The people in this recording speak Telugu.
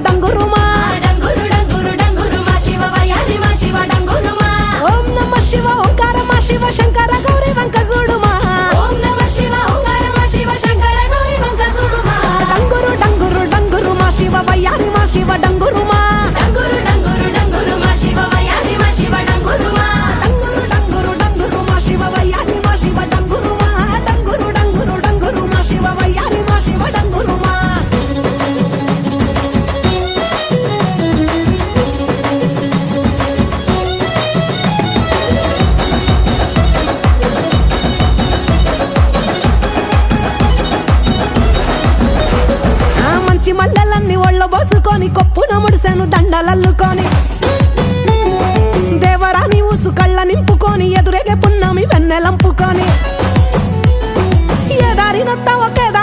డంగురుమా డంగురు డంగురు డంగురు మా శివ వయ్యారి మా శివ డంగురుమా ఓం నమ శివ ఓంకార మా శివ శంకర గౌరీ వంక చూడుమా ఓం నమ శివ ఓంకార మా శివ శంకర గౌరీ వంక చూడుమా డంగురు డంగురు డంగురు మా శివ వయ్యారి మా శివ డంగురుమా డంగురు డంగురు డంగురు మా శివ వయ్యారి మా శివ డంగురుమా డంగురు డంగురు డంగురు మా శివ వయ్యారి మా శివ డంగురుమా డంగురు డంగురు డంగురు మా శివ వయ్యారి మా శివ డంగురుమా మంచి మల్లెలన్నీ ఒళ్ళ బోసుకొని కొప్పున ముడిసెను దండలల్లుకొని దేవరాని ఊసు కళ్ళ నింపుకొని ఎదురేగే పున్నమి వెన్నెలంపుకొని ఏ దారినొత్తావో